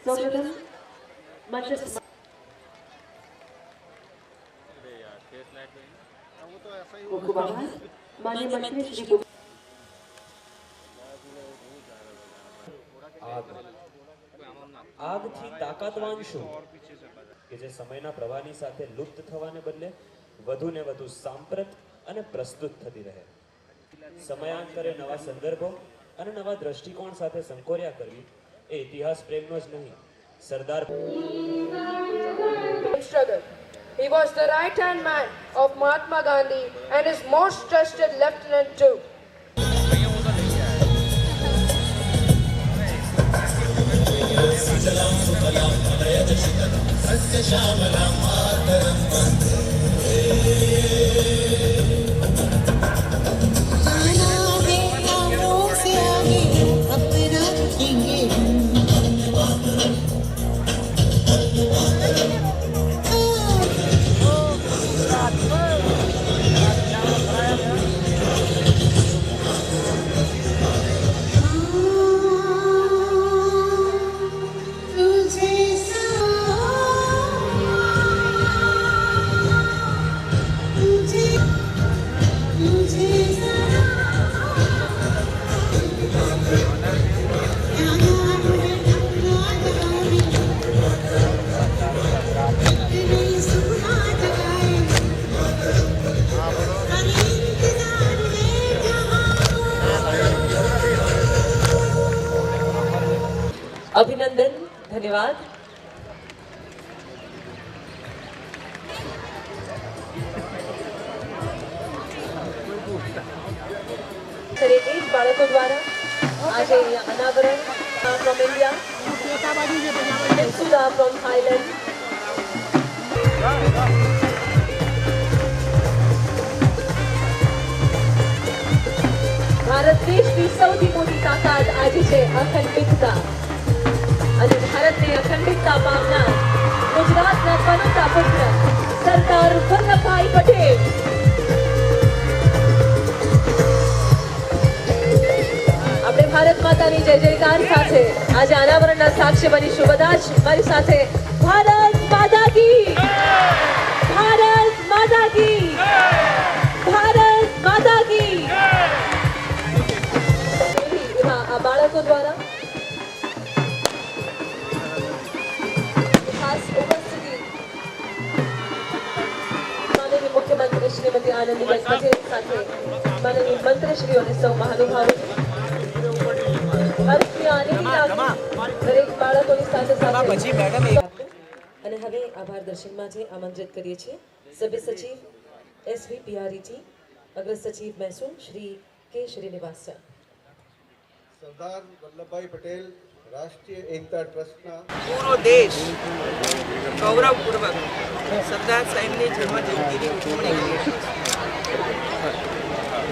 સૌપ્રથમ મંચ ખૂબ આભાર. માન્ય મંત્રી શ્રી આગથી તાકાતવાન શું કે જે સમયના પ્રવાહની સાથે લુપ્ત થવાને બદલે વધુ ને વધુ સાંપ્રત અને પ્રસ્તુત થતી રહે. સમયાંતરે નવા સંદર્ભો અને નવા દ્રષ્ટિકોણ સાથે સંકોર્યા કરવી એ ઇતિહાસ પ્રેમનો જ નહીં, સરદાર struggle. He was the right-hand man of Mahatma Gandhi and his most trusted lieutenant too. અભિનંદન, ધન્યવાદ. એ જ બાળકો દ્વારા આજે અહીંયા અનાવરણ from India, Sudha from Thailand. Bharat દેશની સૌથી મોટી તાકાત આજે છે અખંડિતતા, અને ભારતને અખંડિતતા પામનાર ગુજરાતના પનોતા પુત્ર સરદાર વલ્લભભાઈ પટેલ. આપણે ભારત માતાની જય જયકાર સાથે આજે અનાવરણના સાક્ષી બનીશું. બધા જ મારી સાથે ભારત માતા કી, ભારત માતા કી, ભારત માતા કી. આ બાળકો દ્વારા મુખ્યમંત્રી શ્રીમતી આનંદીબેન પટેલ સાથે માનનીય મંત્રીશ્રીઓ અને સૌ મહાનુભાવો, દરેક બાળકોની સાથે અને હવે આભાર દર્શન માટે આમંત્રિત કરીએ છીએ સભ્ય સચિવ SV PRET, અગ્ર સચિવ મહેસૂલ શ્રી કે શ્રીનિવાસ. સરદાર વલ્લભભાઈ પટેલ રાષ્ટ્રીય એકતા ટ્રસ્ટના પૂરો દેશ ગૌરવપૂર્વક સરદાર સાહેબની જન્મજયંતિની ઉજવણી કરી છે.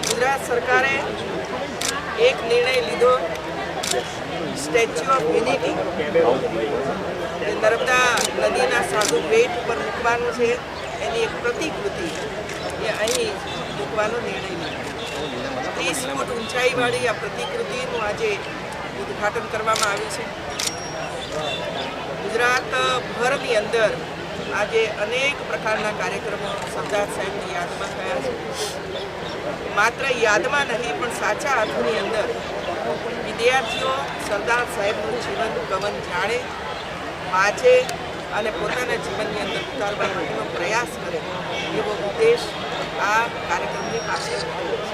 ગુજરાત સરકારે એક નિર્ણય લીધો, સ્ટેચ્યુ ઓફ યુનિટી જે નર્મદા નદીના સાધુ બેટ ઉપર મૂકવાનું છે, એની એક પ્રતિકૃતિ એ અહીં મૂકવાનો નિર્ણય લીધો. 30 ફૂટ ઊંચાઈવાળી આ પ્રતિકૃતિનું આજે ઉદ્ઘાટન કરવામાં આવ્યું છે. ગુજરાતભરની અંદર આજે અનેક પ્રકારના કાર્યક્રમો સરદાર સાહેબની યાદમાં થયા છે. માત્ર યાદમાં નહીં પણ સાચા અર્થની અંદર વિદ્યાર્થીઓ સરદાર સાહેબનું જીવન ગમન જાણે, વાંચે અને પોતાના જીવનની અંદર ઉતારવા માટેનો પ્રયાસ કરે એવો ઉદ્દેશ આ કાર્યક્રમની પાછળ છે.